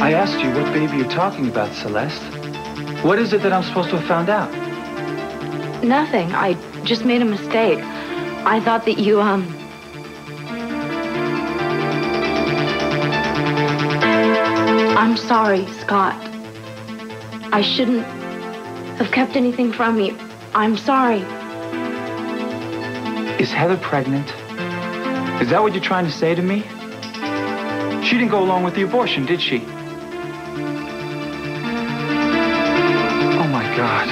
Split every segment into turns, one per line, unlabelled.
I asked you what baby you're talking about, Celeste. What is it that I'm supposed to have found out?
Nothing. I just made a mistake. I thought that you, I'm sorry, Scott. I shouldn't have kept anything from you. I'm sorry.
Is Heather pregnant? Is that what you're trying to say to me? She didn't go along with the abortion, did she? Oh, my God.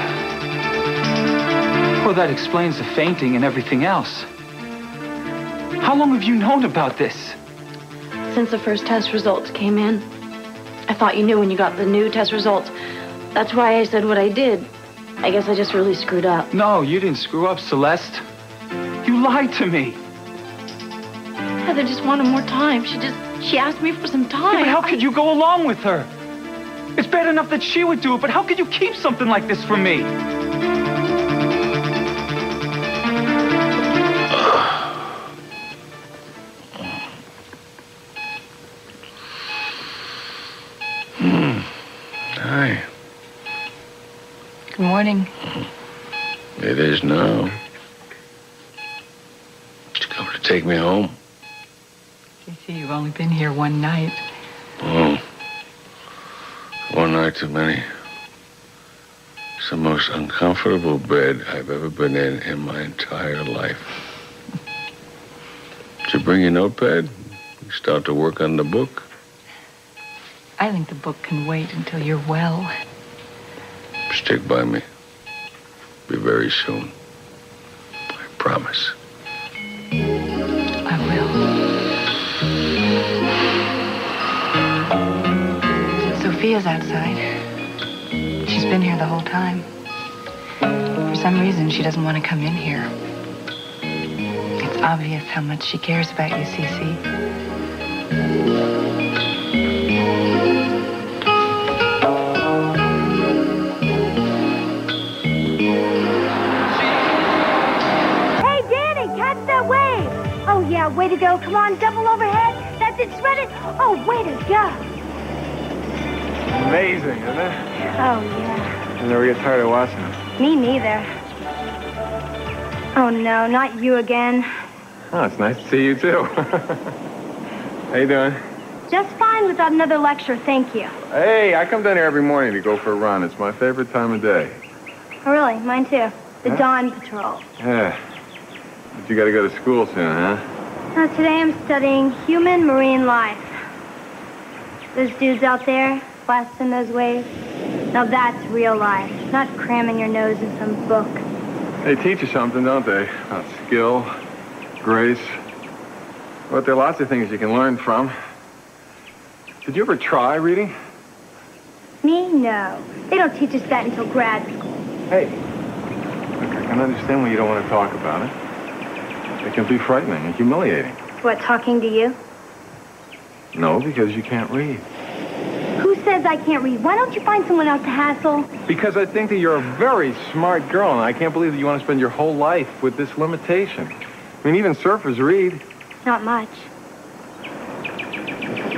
Well, that explains the fainting and everything else. How long have you known about this?
Since the first test results came in. I thought you knew when you got the new test results. That's why I said what I did. I guess I just really screwed up.
No, you didn't screw up, Celeste. You lied to me.
Heather just wanted more time. She asked me for some time.
Yeah, but how could you go along with her? It's bad enough that she would do it, but how could you keep something like this from me?
Hi.
Good morning.
It is now. Did you come to take me home?
СиСи, you've only been here one night.
Oh. One night too many. It's the most uncomfortable bed I've ever been in my entire life. Did you bring your notepad? You start to work on the book?
I think the book can wait until you're well.
Stick by me. Be very soon. I promise.
I will. Sophia's outside. She's been here the whole time. For some reason, she doesn't want to come in here. It's obvious how much she cares about you, СиСи.
Oh, yeah, way to go. Come on, double overhead. That's it, shred it. Oh, way to go.
Amazing, isn't it?
Oh, yeah.
I never get tired of watching it.
Me neither. Oh, no, not you again.
Oh, it's nice to see you, too. How you doing?
Just fine without another lecture, thank you.
Hey, I come down here every morning to go for a run. It's my favorite time of day.
Oh, really? Mine, too. The
Huh?
Dawn Patrol.
Yeah. But you gotta go to school soon, huh?
Now, today I'm studying human marine life. Those dudes out there, blasting those waves. Now that's real life, not cramming your nose in some book.
They teach you something, don't they? About skill, grace. But there are lots of things you can learn from. Did you ever try reading?
Me? No. They don't teach us that until grad school.
Hey, look, I can understand why you don't want to talk about it. It can be frightening and humiliating.
What, talking to you?
No, because you can't read.
Who says I can't read? Why don't you find someone else to hassle?
Because I think that you're a very smart girl, and I can't believe that you want to spend your whole life with this limitation. I mean, even surfers read.
Not much.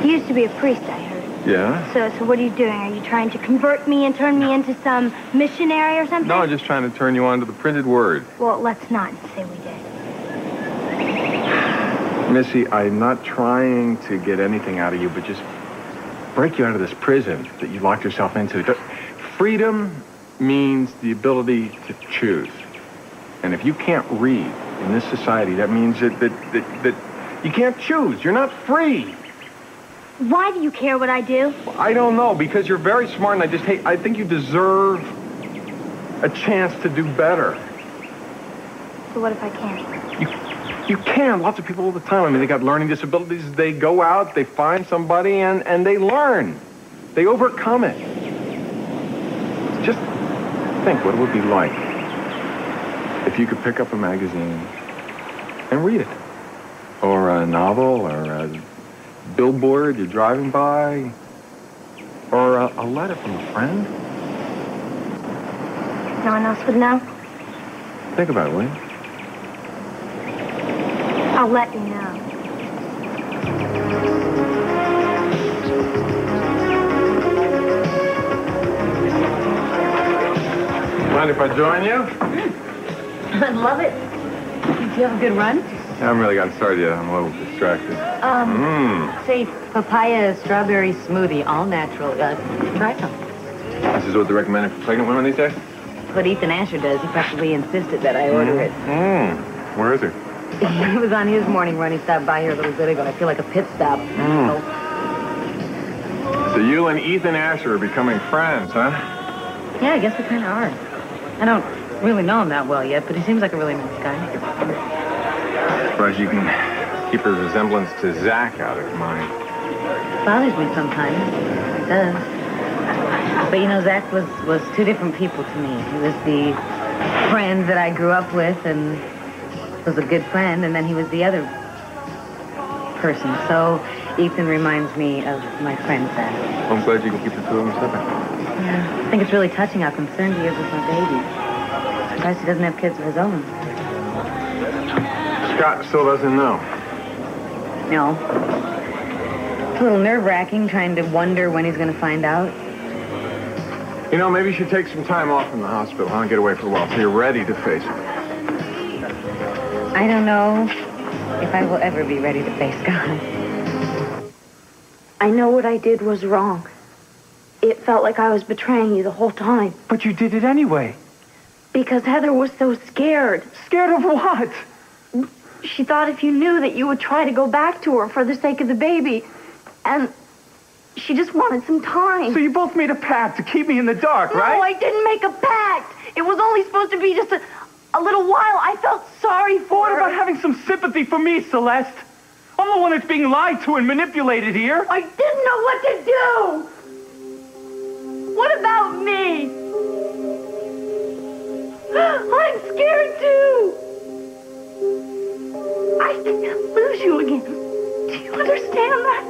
You used to be a priest, I heard.
Yeah?
So what are you doing? Are you trying to convert me and turn me into some missionary or something?
No, I'm just trying to turn you on to the printed word.
Well, let's not say we did.
Missy, I'm not trying to get anything out of you, but just break you out of this prison that you locked yourself into. Freedom means the ability to choose. And if you can't read in this society, that means that you can't choose. You're not free.
Why do you care what I do?
I don't know, because you're very smart, and I think you deserve a chance to do better.
So what if I can't?
You can. Lots of people all the time. I mean, they got learning disabilities. They go out, they find somebody, and they learn. They overcome it. Just think what it would be like if you could pick up a magazine and read it. Or a novel, or a billboard you're driving by, or a letter from a friend.
No one else would know?
Think about it, will you?
I'll let you know.
Mind if I join you?
I love it. Did you have a good run?
I haven't really gotten started yet. I'm a little distracted.
Say papaya strawberry smoothie, all natural. Try some.
This is what they're recommending for pregnant women these days?
What Ethan Asher does. He practically insisted that I order it.
Where is he?
He was on his morning run. He stopped by here a little bit ago. I feel like a pit stop.
So you and Ethan Asher are becoming friends, huh?
Yeah, I guess we kind of are. I don't really know him that well yet, but he seems like a really nice guy.
Surprised you can keep your resemblance to Zach out of your mind.
It bothers me sometimes. It does. But, you know, Zach was two different people to me. He was the friend that I grew up with and was a good friend, and then he was the other person. So Ethan reminds me of my friend Zach.
I'm glad you can keep the two of them separate.
Yeah, I think it's really touching how concerned he is with my baby. I'm surprised he doesn't have kids of his own.
Scott still doesn't know.
No. It's a little nerve-wracking trying to wonder when he's going to find out.
You know, maybe you should take some time off from the hospital, huh? Get away for a while so you're ready to face it.
I don't know if I will ever be ready to face God.
I know what I did was wrong. It felt like I was betraying you the whole time.
But you did it anyway.
Because Heather was so scared.
Scared of what?
She thought if you knew that you would try to go back to her for the sake of the baby. And she just wanted some time.
So you both made a pact to keep me in the dark, right?
No, I didn't make a pact. It was only supposed to be just a little while. I felt sorry for
What
her.
about having some sympathy for me, Celeste? I'm the one that's being lied to and manipulated here.
I didn't know what to do. What about me? I'm scared too. I can't lose you again. Do you understand that?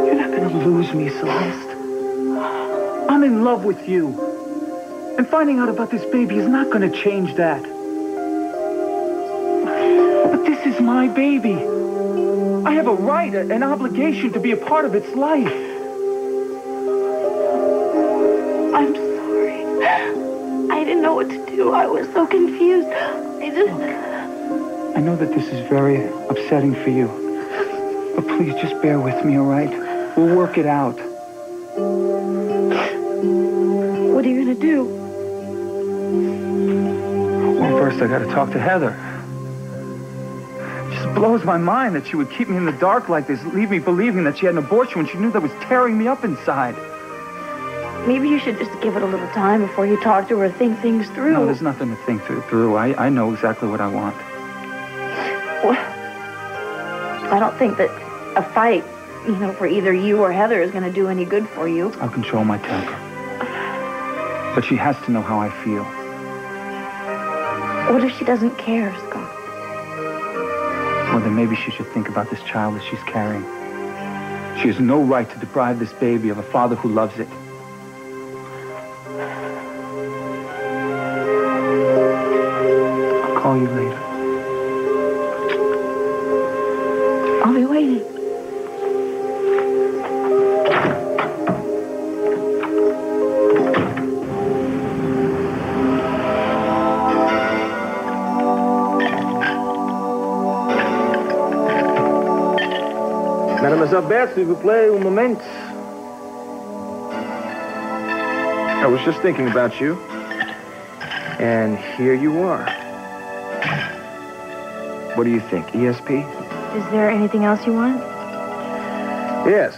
You're not going to lose me, Celeste. I'm in love with you. And finding out about this baby is not going to change that. But this is my baby. I have a right, an obligation to be a part of its life.
I'm sorry. I didn't know what to do. I was so confused.
I know that this is very upsetting for you. But please, just bear with me, all right? We'll work it out.
What are you going to do?
Well, first I got to talk to Heather. It just blows my mind that she would keep me in the dark like this, leave me believing that she had an abortion when she knew that was tearing me up inside.
Maybe you should just give it a little time before you talk to her, think things through.
No, there's nothing to think through. I know exactly what I want.
Well, I don't think that a fight, for either you or Heather is going to do any good for you.
I'll control my temper. But she has to know how I feel.
What if she doesn't care, Scott?
Well, then maybe she should think about this child that she's carrying. She has no right to deprive this baby of a father who loves it. I'll call you later.
I'll be waiting.
Mademoiselle Berthe, s'il vous plaît, un moment. I was just thinking about you. And here you are. What do you think, ESP?
Is there anything else you want?
Yes.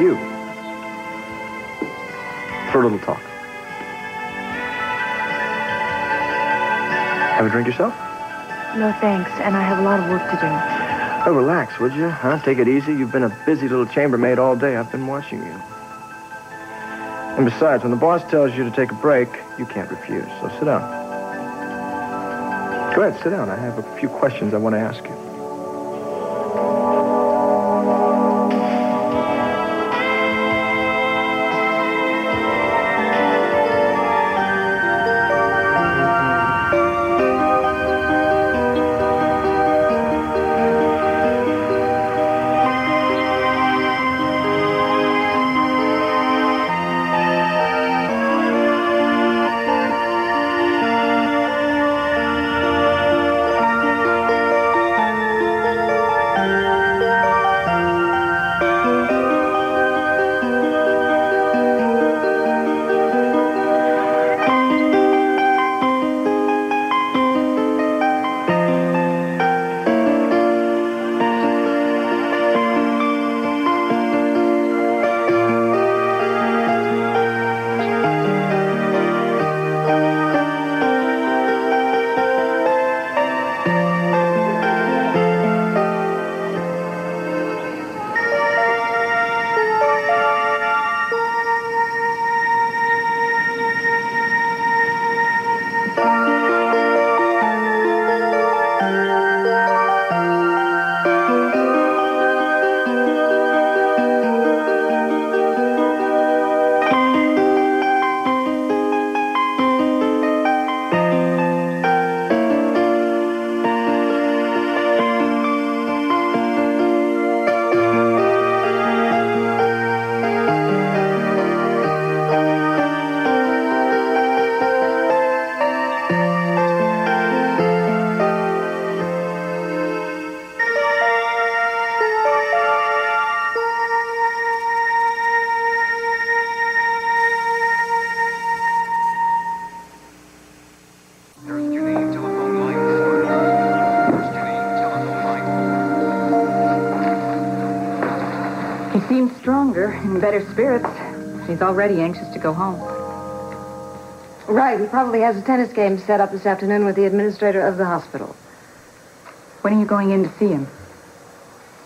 You. For a little talk. Have a drink yourself?
No, thanks. And I have a lot of work to do.
Oh, relax, would you? Huh? Take it easy. You've been a busy little chambermaid all day. I've been watching you. And besides, when the boss tells you to take a break, you can't refuse. So sit down. Go ahead, sit down. I have a few questions I want to ask you.
in better spirits. She's already anxious to go home.
Right, he probably has a tennis game set up this afternoon with the administrator of the hospital.
When are you going in to see him?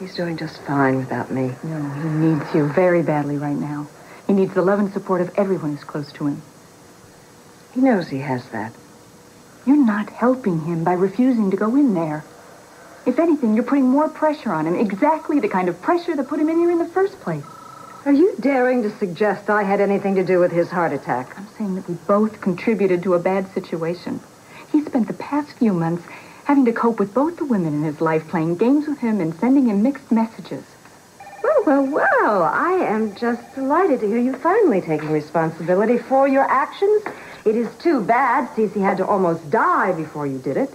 He's doing just fine without me.
No, he needs you very badly right now. He needs the love and support of everyone who's close to him.
He knows he has that.
You're not helping him by refusing to go in there. If anything, you're putting more pressure on him. Exactly the kind of pressure that put him in here in the first place.
Are you daring to suggest I had anything to do with his heart attack?
I'm saying that we both contributed to a bad situation. He spent the past few months having to cope with both the women in his life, playing games with him and sending him mixed messages.
Well, I am just delighted to hear you finally taking responsibility for your actions. It is too bad Sisi had to almost die before you did it.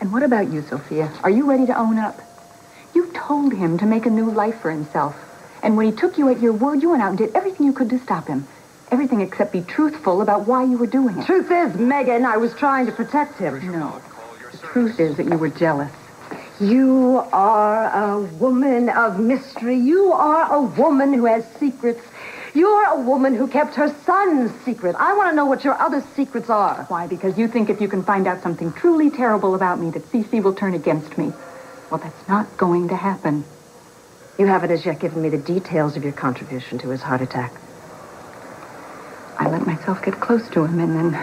And what about you, Sophia? Are you ready to own up? You told him to make a new life for himself. And when he took you at your word, you went out and did everything you could to stop him. Everything except be truthful about why you were doing it.
Truth is, Megan, I was trying to protect him.
No. The truth is that you were jealous.
You are a woman of mystery. You are a woman who has secrets. You're a woman who kept her son's secret. I want to know what your other secrets are.
Why? Because you think if you can find out something truly terrible about me, that Sisi will turn against me. Well, that's not going to happen.
You haven't as yet given me the details of your contribution to his heart attack.
I let myself get close to him, and then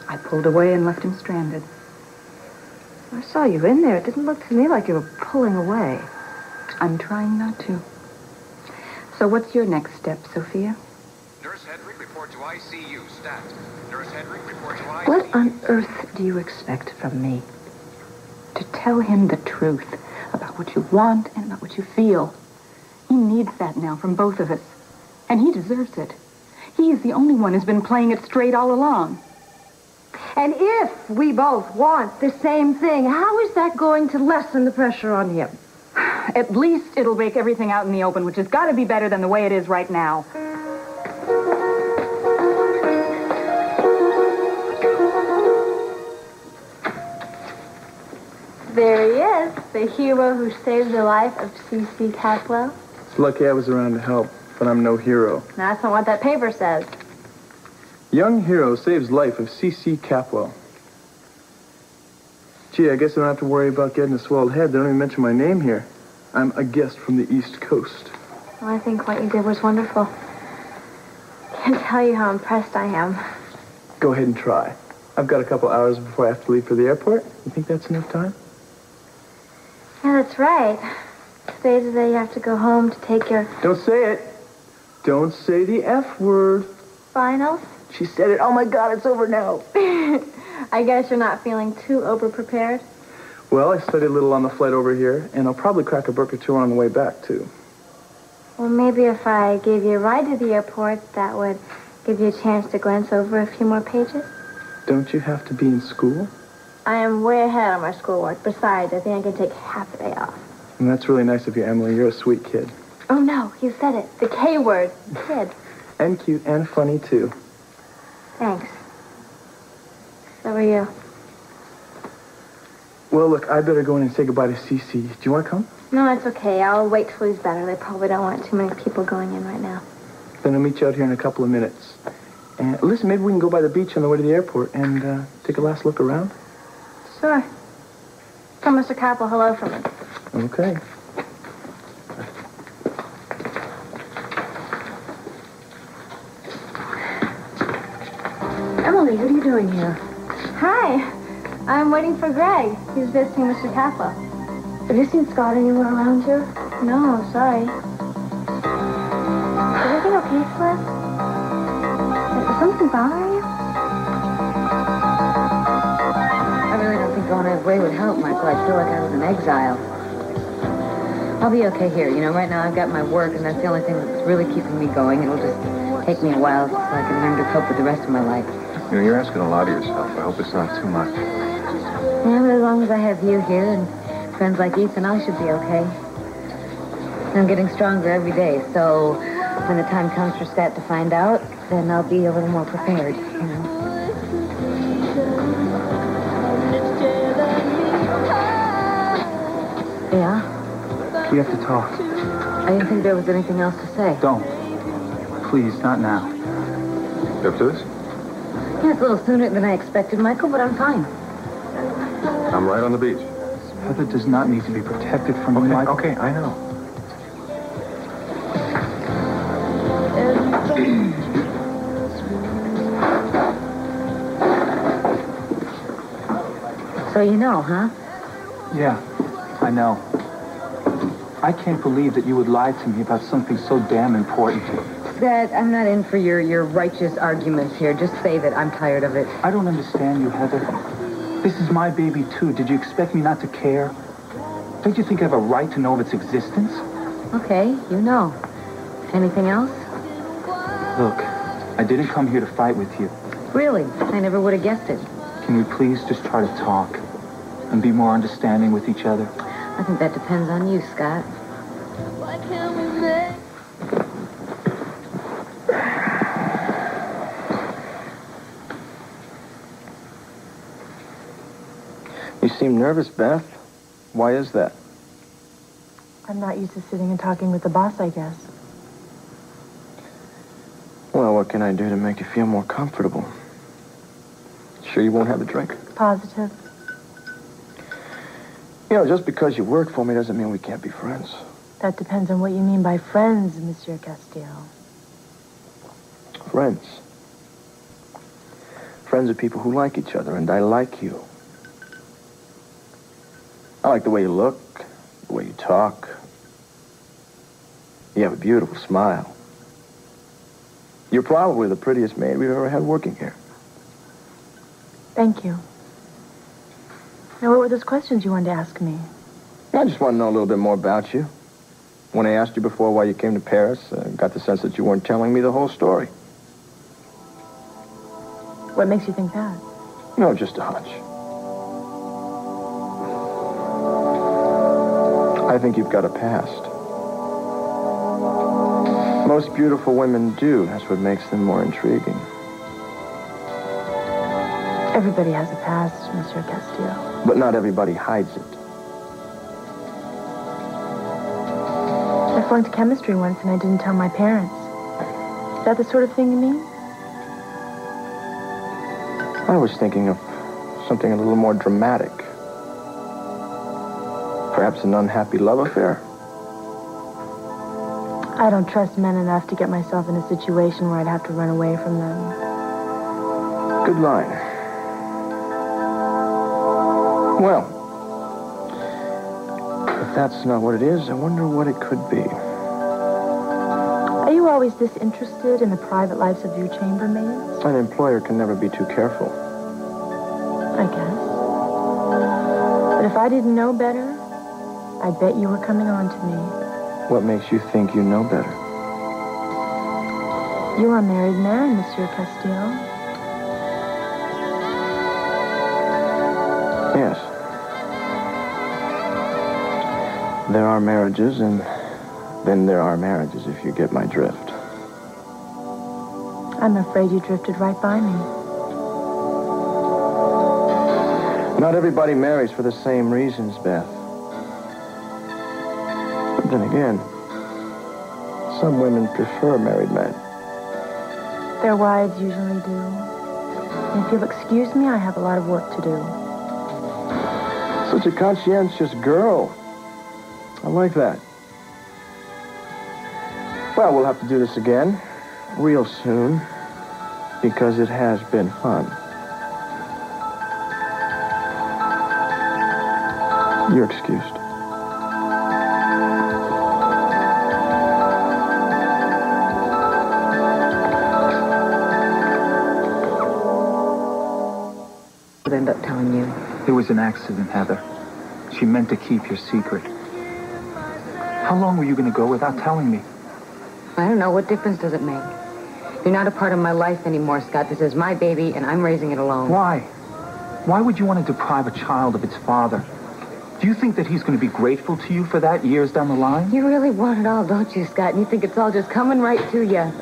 I pulled away and left him stranded.
I saw you in there. It didn't look to me like you were pulling away.
I'm trying not to. So what's your next step, Sophia?
Nurse Hedrick, report to ICU. Stat. Nurse Hedrick, report to ICU.
What on earth do you expect from me?
To tell him the truth about what you want and about what you feel. He needs that now from both of us. And he deserves it. He is the only one who's been playing it straight all along.
And if we both want the same thing, how is that going to lessen the pressure on him?
At least it'll break everything out in the open, which has got to be better than the way it is right now.
There he is, the hero who saved the life of C.C. Capwell.
It's lucky I was around to help, but I'm no hero.
That's not what that paper says.
Young hero saves life of C.C. Capwell. Gee, I guess I don't have to worry about getting a swelled head. They don't even mention my name here. I'm a guest from the East Coast.
Well, I think what you did was wonderful. Can't tell you how impressed I am.
Go ahead and try. I've got a couple hours before I have to leave for the airport. You think that's enough time?
Yeah, that's right. Today's the day you have to go home to take your...
Don't say it. Don't say the F word.
finals.
She said it. Oh, my God, it's over now.
I guess you're not feeling too over-prepared.
Well, I studied a little on the flight over here, and I'll probably crack a book or two on the way back, too.
Well, maybe if I gave you a ride to the airport, that would give you a chance to glance over a few more pages.
Don't you have to be in school?
I am way ahead on my schoolwork. Besides, I think I can take half a day off.
And that's really nice of you, Emily. You're a sweet kid.
Oh, no, you said it. The K word. Kid.
And cute and funny, too.
Thanks. So are you.
Well, look, I better go in and say goodbye to Sisi. Do you want to come?
No, it's okay. I'll wait till he's better. They probably don't want too many people going in right now.
Then I'll meet you out here in a couple of minutes. And listen, maybe we can go by the beach on the way to the airport and take a last look around.
Sure. Tell Mr. Capel hello from me.
Okay.
Emily, what are you doing here?
Hi. I'm waiting for Greg. He's visiting Mr. Capel.
Have you seen Scott anywhere around here?
No, sorry. Is everything okay, Celeste? Is something bothering you?
I really don't think going away would help, Michael. I feel like I was in exile. I'll be okay here. You know, right now I've got my work, and that's the only thing that's really keeping me going. It'll just take me a while so I can learn to cope with the rest of my life.
You know, you're asking a lot of yourself. I hope it's not too much.
Yeah, but as long as I have you here and friends like Ethan, I should be okay. I'm getting stronger every day, so when the time comes for Stat to find out, then I'll be a little more prepared, you know. Yeah?
We have to talk.
I didn't think there was anything else to say.
Don't.
Please, not now.
You up to this?
Yeah, it's a little sooner than I expected, Michael, but I'm fine.
I'm right on the beach.
Heather does not need to be protected from me, Michael.
Okay, I know.
So you know, huh?
Yeah, I know. I can't believe that you would lie to me about something so damn important.
Dad, I'm not in for your righteous arguments here. Just say that I'm tired of it.
I don't understand you, Heather. This is my baby, too. Did you expect me not to care? Don't you think I have a right to know of its existence?
Okay, you know. Anything else?
Look, I didn't come here to fight with you.
Really? I never would have guessed it.
Can we please just try to talk and be more understanding with each other?
I think that depends on you, Scott.
You seem nervous, Beth. Why is that?
I'm not used to sitting and talking with the boss, I guess.
Well, what can I do to make you feel more comfortable? Sure you won't have a drink?
Positive.
You know, just because you work for me doesn't mean we can't be friends.
That depends on what you mean by friends, Monsieur Castillo.
Friends. Friends are people who like each other, and I like you. I like the way you look, the way you talk. You have a beautiful smile. You're probably the prettiest maid we've ever had working here.
Thank you. Now, what were those questions you wanted to ask me?
I just want to know a little bit more about you. When I asked you before why you came to Paris, I got the sense that you weren't telling me the whole story.
What makes you think that?
No, just a hunch. I think you've got a past. Most beautiful women do. That's what makes them more intriguing.
Everybody has a past, Monsieur Castillo.
But not everybody hides it.
I flunked chemistry once and I didn't tell my parents. Is that the sort of thing you mean?
I was thinking of something a little more dramatic. Perhaps an unhappy love affair.
I don't trust men enough to get myself in a situation where I'd have to run away from them.
Good line. Well, if that's not what it is, I wonder what it could be.
Are you always disinterested in the private lives of your chambermaids?
An employer can never be too careful.
I guess. But if I didn't know better, I bet you were coming on to me.
What makes you think you know better?
You are a married man, Monsieur Castillo.
Yes. There are marriages, and then there are marriages, if you get my drift.
I'm afraid you drifted right by me.
Not everybody marries for the same reasons, Beth. But then again, some women prefer married men.
Their wives usually do. And if you'll excuse me, I have a lot of work to do.
Such a conscientious girl. I like that. Well, we'll have to do this again real soon because it has been fun. You're excused.
I'd end up telling you.
It was an accident, Heather. She meant to keep your secret. How long were you going to go without telling me?
I don't know. What difference does it make? You're not a part of my life anymore, Scott. This is my baby, and I'm raising it alone.
Why? Why would you want to deprive a child of its father? Do you think that he's going to be grateful to you for that years down the line?
You really want it all, don't you, Scott? And you think it's all just coming right to you.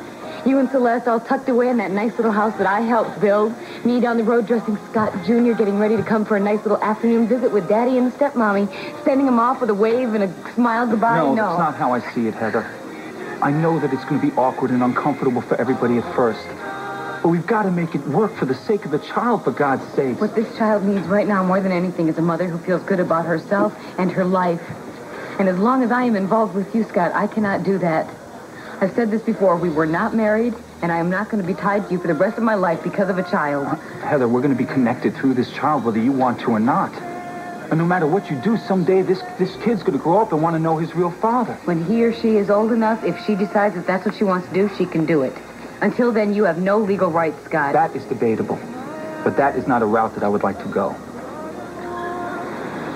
You and Celeste all tucked away in that nice little house that I helped build. Me down the road dressing Scott Jr., getting ready to come for a nice little afternoon visit with Daddy and Stepmommy, sending him off with a wave and a smile goodbye.
No, that's not how I see it, Heather. I know that it's going to be awkward and uncomfortable for everybody at first. But we've got to make it work for the sake of the child, for God's sake.
What this child needs right now more than anything is a mother who feels good about herself and her life. And as long as I am involved with you, Scott, I cannot do that. I've said this before. We were not married, and I am not going to be tied to you for the rest of my life because of a child.
Heather, we're going to be connected through this child, whether you want to or not. And no matter what you do, someday this kid's going to grow up and want to know his real father.
When he or she is old enough, if she decides that that's what she wants to do, she can do it. Until then, you have no legal rights, Scott.
That is debatable. But that is not a route that I would like to go.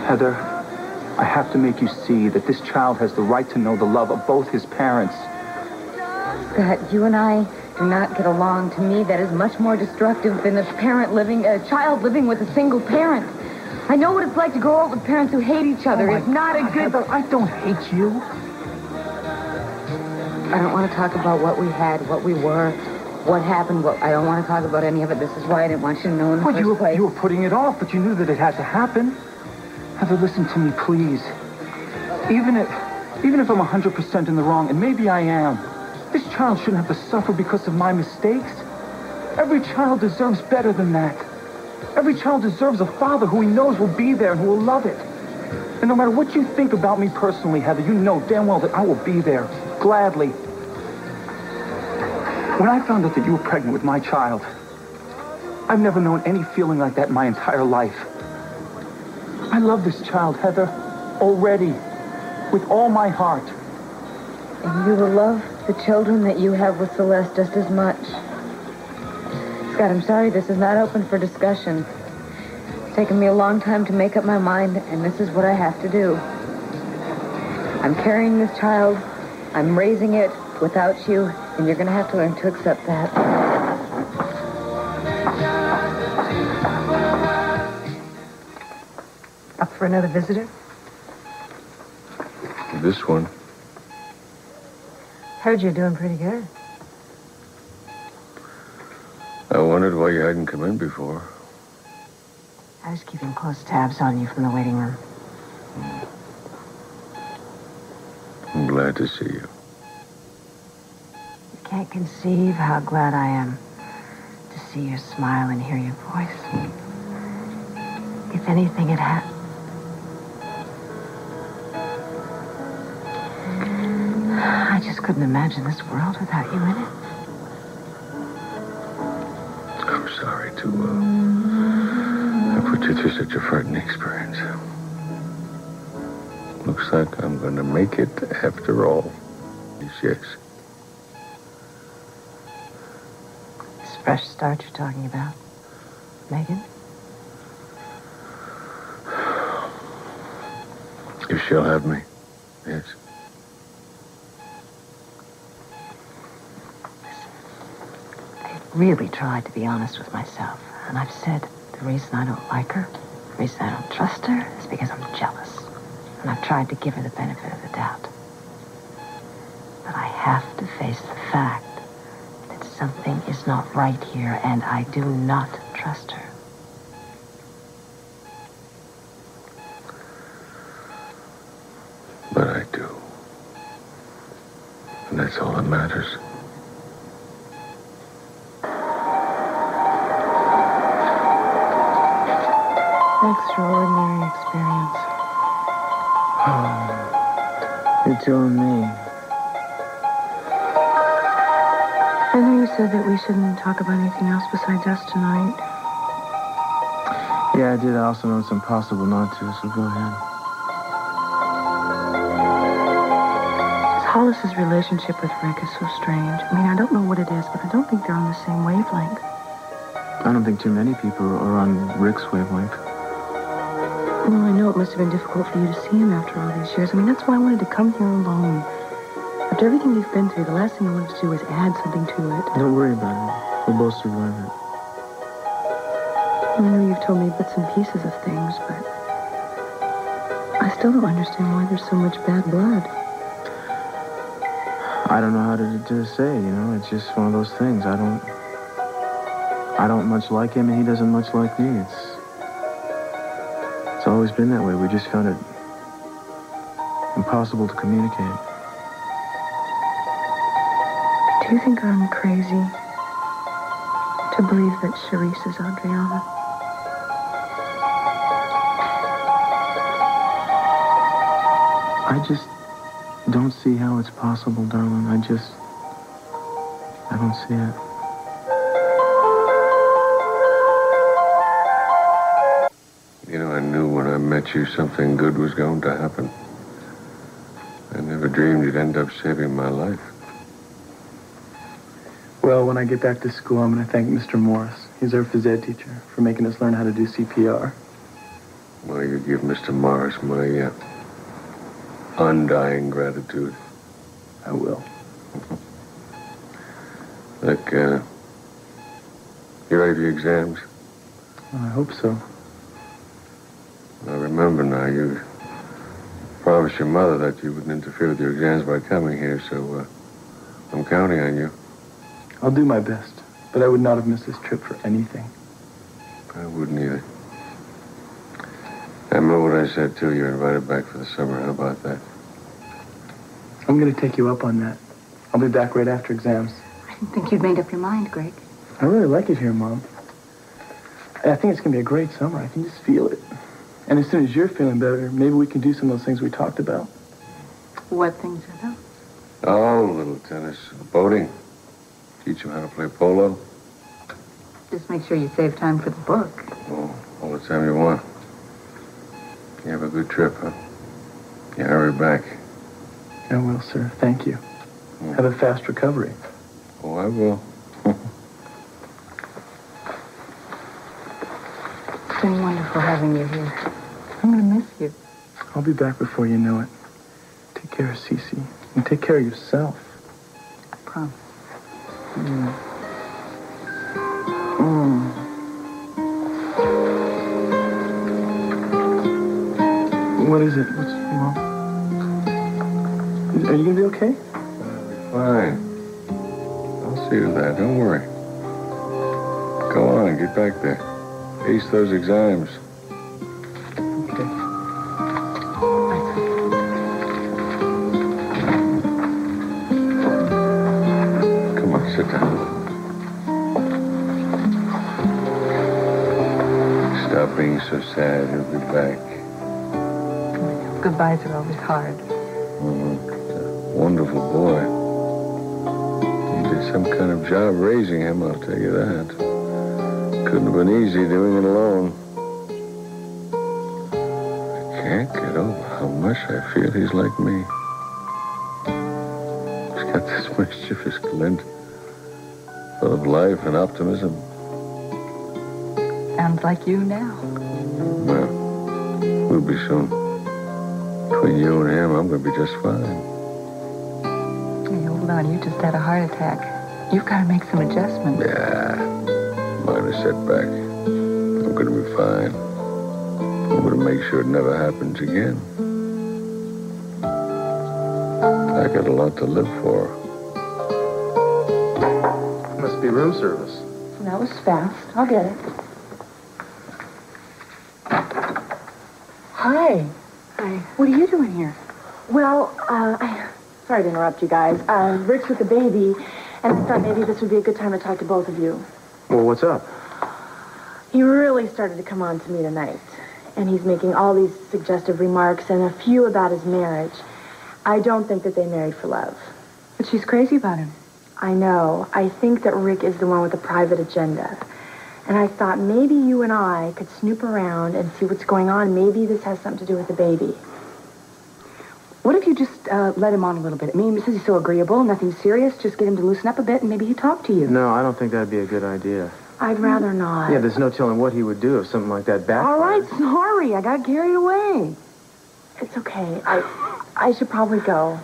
Heather, I have to make you see that this child has the right to know the love of both his parents.
Scott, you and I do not get along. To me, that is much more destructive than a child living with a single parent. I know what it's like to grow up with parents who hate each other. It's not a good...
Heather, I don't hate you.
I don't want to talk about what we had, what we were, what happened. I don't want to talk about any of it. This is why I didn't want you to know in the first place.
You were putting it off, but you knew that it had to happen. Heather, listen to me, please. Even if I'm 100% in the wrong, and maybe I am, this child shouldn't have to suffer because of my mistakes. Every child deserves better than that. Every child deserves a father who he knows will be there and who will love it. And no matter what you think about me personally, Heather, you know damn well that I will be there, gladly. When I found out that you were pregnant with my child, I've never known any feeling like that in my entire life. I love this child, Heather, already, with all my heart.
And you will love the children that you have with Celeste just as much. Scott, I'm sorry this is not open for discussion. It's taken me a long time to make up my mind, and this is what I have to do. I'm carrying this child. I'm raising it without you, and you're going to have to learn to accept that.
Up for another visitor?
This one.
Heard you're doing pretty good.
I wondered why you hadn't come in before.
I was keeping close tabs on you from the waiting room.
I'm glad to see you.
You can't conceive how glad I am to see your smile and hear your voice. If anything had happened, I just couldn't imagine this world without you in it.
I'm sorry to put you through such a frightening experience. Looks like I'm going to make it after all. Yes.
This fresh start you're talking about, Megan?
You shall have me. Yes.
Really tried to be honest with myself. And I've said the reason I don't like her, the reason I don't trust her, is because I'm jealous. And I've tried to give her the benefit of the doubt. But I have to face the fact that something is not right here, and I do not trust her.
But I do. And that's all that matters.
Extraordinary experience.
You two and me.
I know you said that we shouldn't talk about anything else besides us tonight.
Yeah, I did. I also know it's impossible not to, so go ahead.
Hollis's relationship with Rick is so strange. I mean, I don't know what it is, but I don't think they're on the same wavelength.
I don't think too many people are on Rick's wavelength.
Well, I know it must have been difficult for you to see him after all these years. I mean, that's why I wanted to come here alone. After everything you've been through, the last thing I wanted to do was add something to it.
Don't worry about it. We'll both survive it.
I know you've told me bits and pieces of things, but I still don't understand why there's so much bad blood.
I don't know how to say, you know. It's just one of those things. I don't much like him, and he doesn't much like me. It's always been that way. We just found it impossible to communicate.
Do you think I'm crazy to believe that Charisse is Adriana?
I just don't see how it's possible, darling. I don't see it.
You know, I knew when I met you something good was going to happen. I never dreamed you'd end up saving my life.
Well, when I get back to school, I'm going to thank Mr. Morris. He's our phys ed teacher for making us learn how to do CPR.
Well, you give Mr. Morris my undying gratitude.
I will.
Look, you ready for your exams?
Well, I hope so.
I remember now, you promised your mother that you wouldn't interfere with your exams by coming here, so I'm counting on you.
I'll do my best, but I would not have missed this trip for anything.
I wouldn't either. I remember what I said, too. You're invited back for the summer. How about that?
I'm going to take you up on that. I'll be back right after exams.
I didn't think you'd made up your mind, Greg.
I really like it here, Mom. I think it's going to be a great summer. I can just feel it. And as soon as you're feeling better, maybe we can do some of those things we talked about.
What things are those?
Oh, a little tennis, boating. Teach them how to play polo.
Just make sure you save time for the book.
Oh, all the time you want. You have a good trip, huh? You hurry back.
I will, sir. Thank you. Have a fast recovery.
Oh, I will.
It's been wonderful having you here. I'm going to miss you.
I'll be back before you know it. Take care of Sisi. And take care of yourself.
I promise.
What is it? What's wrong? Are you going to be okay?
I'll be fine. I'll see to that. Don't worry. Go on, get back there. Ace those exams.
Okay.
Come on, sit down. Stop being so sad. He'll be back.
Goodbyes are always hard.
Wonderful boy. You did some kind of job raising him, I'll tell you that. Couldn't have been easy doing it alone. I can't get over how much I feel he's like me. He's got this mischievous glint, full of life and optimism.
Sounds like you now.
Well, we'll be soon. Between you and him, I'm going to be just fine.
Hey, hold on. You just had a heart attack. You've got to make some adjustments.
Yeah, minor setback. I'm going to be fine. I'm going to make sure it never happens again. I got a lot to live for.
Must be room service.
That was fast. I'll get it. Hi.
Hi.
What are you doing here? Well, sorry to interrupt you guys. Rick's with the baby, and I thought maybe this would be a good time to talk to both of you.
Well, what's up?
He really started to come on to me tonight, and he's making all these suggestive remarks and a few about his marriage. I don't think that they married for love.
But she's crazy about him.
I know. I think that Rick is the one with a private agenda. And I thought maybe you and I could snoop around and see what's going on. Maybe this has something to do with the baby.
What if you just let him on a little bit? I mean, since he's so agreeable, nothing serious, just get him to loosen up a bit and maybe he'd talk to you.
No, I don't think that'd be a good idea.
I'd rather not.
Yeah, there's no telling what he would do if something like that backfired.
All right, sorry. I got carried away. It's okay. I should probably go.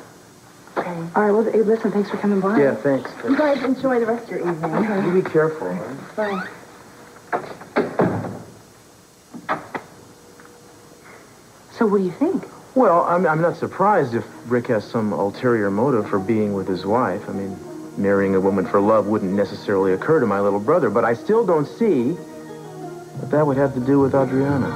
Okay.
All right, well, hey, listen, thanks for coming by.
Yeah, thanks.
You guys enjoy the rest of your evening. Okay.
You be careful. All right?
Bye.
So what do you think?
Well, I'm not surprised if Rick has some ulterior motive for being with his wife. I mean, marrying a woman for love wouldn't necessarily occur to my little brother, but I still don't see what that would have to do with Adriana.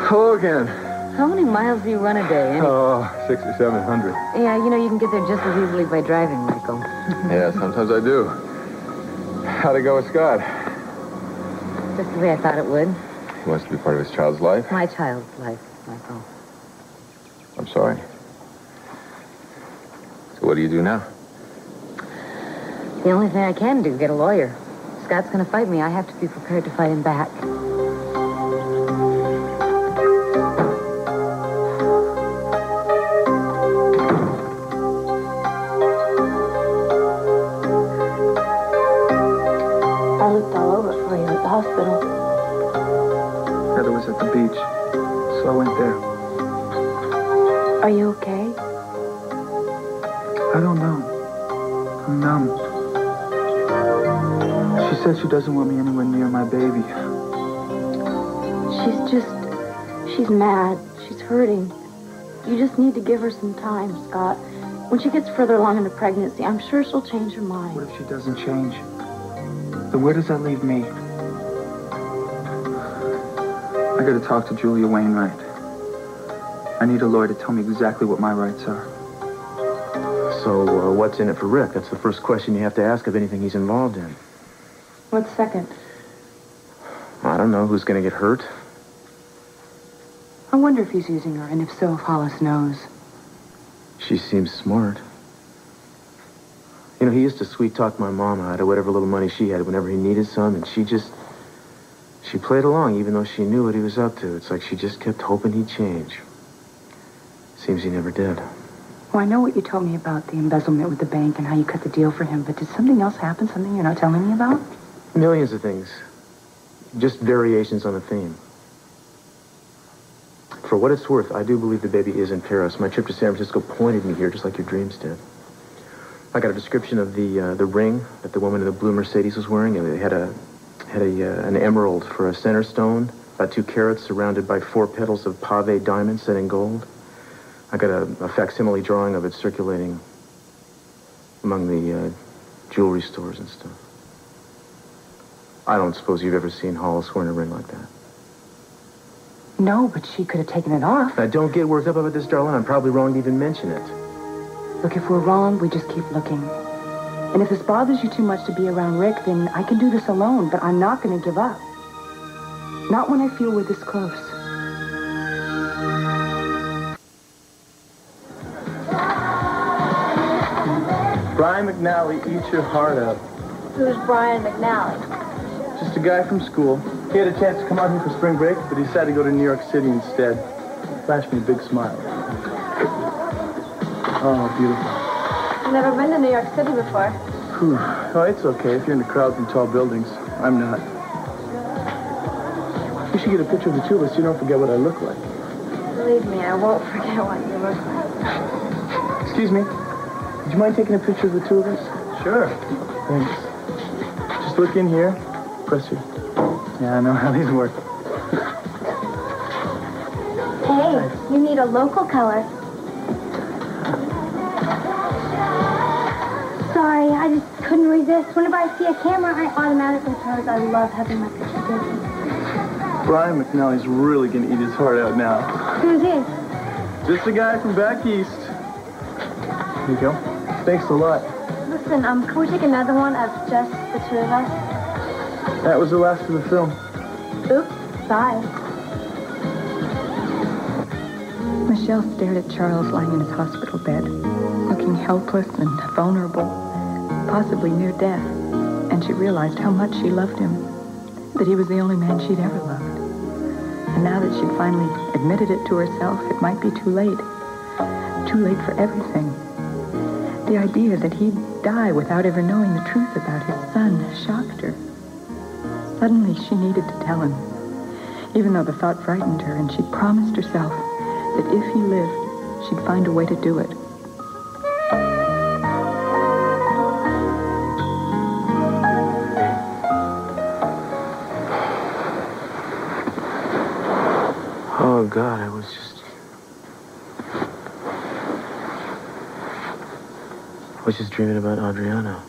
Hello again.
How many miles do you run a day? Anyway?
Oh, 600 or 700.
Yeah, you know, you can get there just as easily by driving, Michael.
Yeah, sometimes I do. How'd it go with Scott?
Just the way I thought it would.
He wants to be part of his child's life.
My child's life, Michael.
I'm sorry. So what do you do now?
The only thing I can do is get a lawyer. Scott's going to fight me. I have to be prepared to fight him back.
I looked all over for you at the hospital.
Heather was at the beach, so I went there.
Are you okay?
I don't know. I'm numb. She said she doesn't want me anywhere near my baby.
She's mad. She's hurting. You just need to give her some time, Scott. When she gets further along in the pregnancy, I'm sure she'll change her mind.
What if she doesn't change? Then where does that leave me? I gotta talk to Julia Wainwright. I need a lawyer to tell me exactly what my rights are.
So, what's in it for Rick? That's the first question you have to ask of anything he's involved in.
What's second?
I don't know. Who's going to get hurt?
I wonder if he's using her, and if so, if Hollis knows.
She seems smart. You know, he used to sweet-talk my mom out of whatever little money she had whenever he needed some, and she played along even though she knew what he was up to. It's like she just kept hoping he'd change. Seems he never did.
Well, I know what you told me about the embezzlement with the bank and how you cut the deal for him, but did something else happen, something you're not telling me about?
Millions of things. Just variations on a theme. For what it's worth, I do believe the baby is in Paris. My trip to San Francisco pointed me here just like your dreams did. I got a description of the ring that the woman in the blue Mercedes was wearing. It had an emerald for a center stone, about 2 carats surrounded by 4 petals of pave diamond set in gold. I got a facsimile drawing of it circulating among the jewelry stores and stuff. I don't suppose you've ever seen Hollis wearing a ring like that.
No, but she could have taken it off.
Now, don't get worked up about this, darling. I'm probably wrong to even mention it.
Look, if we're wrong, we just keep looking. And if this bothers you too much to be around Rick, then I can do this alone, but I'm not going to give up. Not when I feel we're this close.
Brian McNally eats your heart out.
Who's Brian McNally?
Just a guy from school. He had a chance to come out here for spring break, but he decided to go to New York City instead. Flashed me a big smile. Oh, beautiful.
I've never been to New York City before.
Whew. Oh, it's okay if you're in the crowds and tall buildings. I'm not. We should get a picture of the two of us so you don't forget what I look like.
Believe me, I won't forget what you look like.
Excuse me. Would you mind taking a picture of the two of us? Sure. Thanks. Just look in here. Press here. Yeah, I know how these work.
Hey, you need a local color. Sorry, I just couldn't resist. Whenever I see a camera, I automatically pose. I love having my picture taken.
Brian McNally's really gonna eat his heart out now.
Who's he?
Just a guy from back east. Here you go. Thanks a lot.
Listen, can we take another one of just the two of us?
That was the last of the film.
Oops, bye.
Michelle stared at Charles lying in his hospital bed, looking helpless and vulnerable, possibly near death. And she realized how much she loved him, that he was the only man she'd ever loved. And now that she'd finally admitted it to herself, it might be too late. Too late for everything. The idea that he'd die without ever knowing the truth about his son shocked her. Suddenly, she needed to tell him, even though the thought frightened her, and she promised herself that if he lived, she'd find a way to do it.
Oh, God, I was just dreaming about Adriana.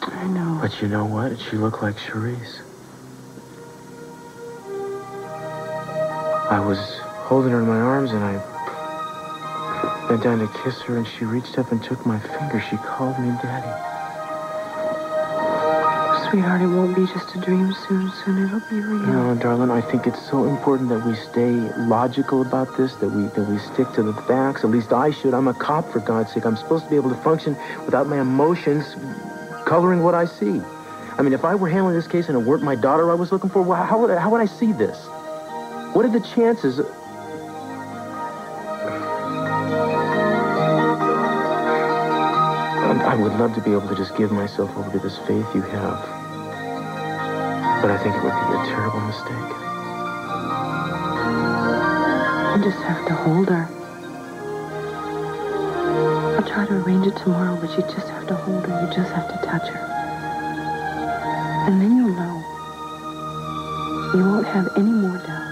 I know.
But you know what? She looked like Charisse. I was holding her in my arms, and I bent down to kiss her, and she reached up and took my finger. She called me Daddy.
Sweetheart, it won't be just a dream soon. Soon it'll be real.
No, darling, I think it's so important that we stay logical about this, that we stick to the facts. At least I should. I'm a cop, for God's sake. I'm supposed to be able to function without my emotions coloring what I see. I mean, if I were handling this case and it weren't my daughter I was looking for, well, how would I see this? What are the chances? I would love to be able to just give myself over to this faith you have. But I think it would be a terrible mistake.
You just have to hold her. I'll try to arrange it tomorrow, but you just have to hold her. You just have to touch her. And then you'll know. You won't have any more doubts.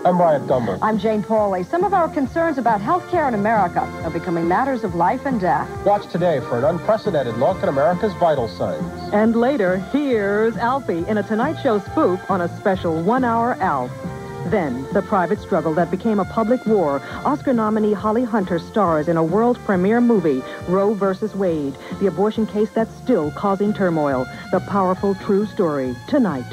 I'm Bryant Gumbel.
I'm Jane Pauley. Some of our concerns about health care in America are becoming matters of life and death.
Watch today for an unprecedented look at America's vital signs.
And later, here's Alfie in a Tonight Show spoof on a special 1-hour Alf. Then, the private struggle that became a public war. Oscar nominee Holly Hunter stars in a world premiere movie, Roe vs. Wade, the abortion case that's still causing turmoil. The powerful true story, tonight.